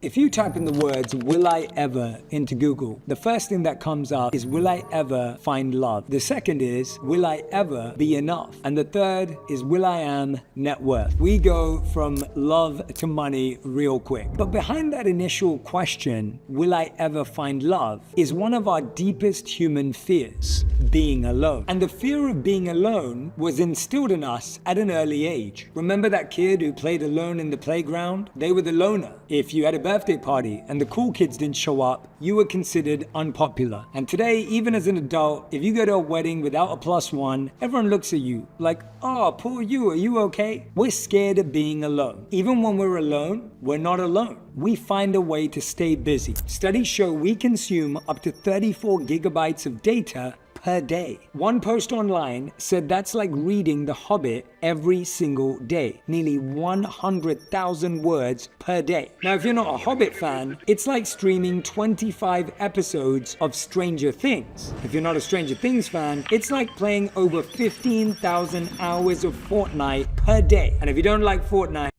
If you type in the words, will I ever, into Google, the first thing that comes up is, will I ever find love? The second is, will I ever be enough? And the third is, will I am net worth? We go from love to money real quick. But behind that initial question, will I ever find love, is one of our deepest human fears, being alone. And the fear of being alone was instilled in us at an early age. Remember that kid who played alone in the playground? They were the loner. If you had a birthday party and the cool kids didn't show up, you were considered unpopular. And today, even as an adult, if you go to a wedding without a +1, everyone looks at you like, oh, poor you, are you okay? We're scared of being alone. Even when we're alone, we're not alone. We find a way to stay busy. Studies show we consume up to 34 gigabytes of data per day. One post online said that's like reading The Hobbit every single day, nearly 100,000 words per day. Now, if you're not a Hobbit fan, it's like streaming 25 episodes of Stranger Things. If you're not a Stranger Things fan, it's like playing over 15,000 hours of Fortnite per day. And if you don't like Fortnite,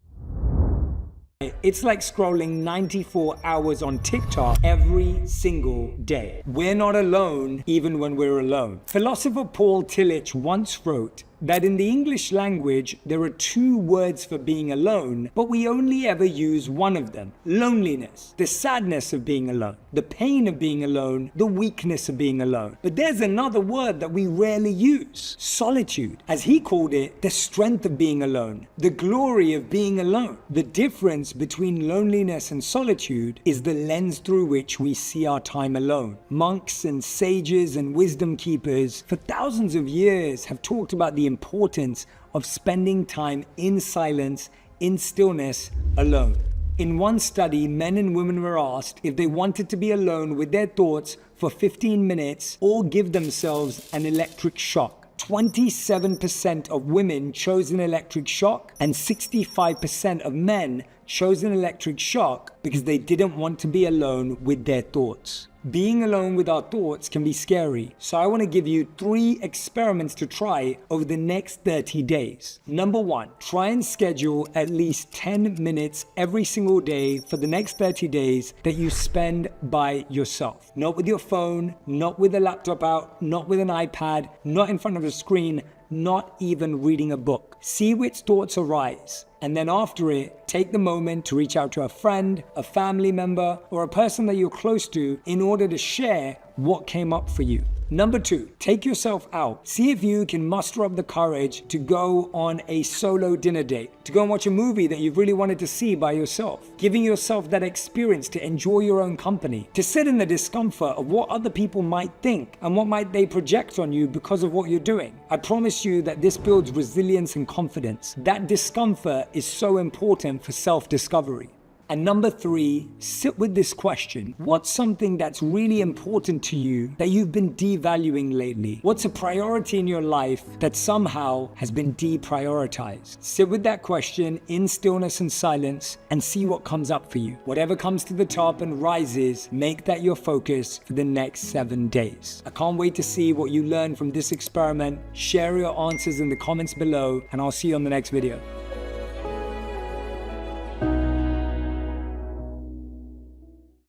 it's like scrolling 94 hours on TikTok every single day. We're not alone even when we're alone. Philosopher Paul Tillich once wrote that in the English language, there are two words for being alone, but we only ever use one of them: loneliness, the sadness of being alone, the pain of being alone, the weakness of being alone. But there's another word that we rarely use: solitude. As he called it, the strength of being alone, the glory of being alone. The difference between loneliness and solitude is the lens through which we see our time alone. Monks and sages and wisdom keepers for thousands of years have talked about the importance of spending time in silence, in stillness, alone. In one study, men and women were asked if they wanted to be alone with their thoughts for 15 minutes or give themselves an electric shock. 27% of women chose an electric shock, and 65% of men chose an electric shock because they didn't want to be alone with their thoughts. Being alone with our thoughts can be scary, so I want to give you 3 experiments to try over the next 30 days. Number 1, try and schedule at least 10 minutes every single day for the next 30 days that you spend by yourself. Not with your phone, not with a laptop out, not with an iPad, not in front of a screen, not even reading a book. See which thoughts arise, and then after it, take the moment to reach out to a friend, a family member, or a person that you're close to in order to share what came up for you. Number 2, take yourself out. See if you can muster up the courage to go on a solo dinner date, to go and watch a movie that you've really wanted to see by yourself, giving yourself that experience to enjoy your own company, to sit in the discomfort of what other people might think and what might they project on you because of what you're doing. I promise you that this builds resilience and confidence. That discomfort is so important for self-discovery. And number 3, sit with this question. What's something that's really important to you that you've been devaluing lately? What's a priority in your life that somehow has been deprioritized? Sit with that question in stillness and silence and see what comes up for you. Whatever comes to the top and rises, make that your focus for the next 7 days. I can't wait to see what you learn from this experiment. Share your answers in the comments below, and I'll see you on the next video.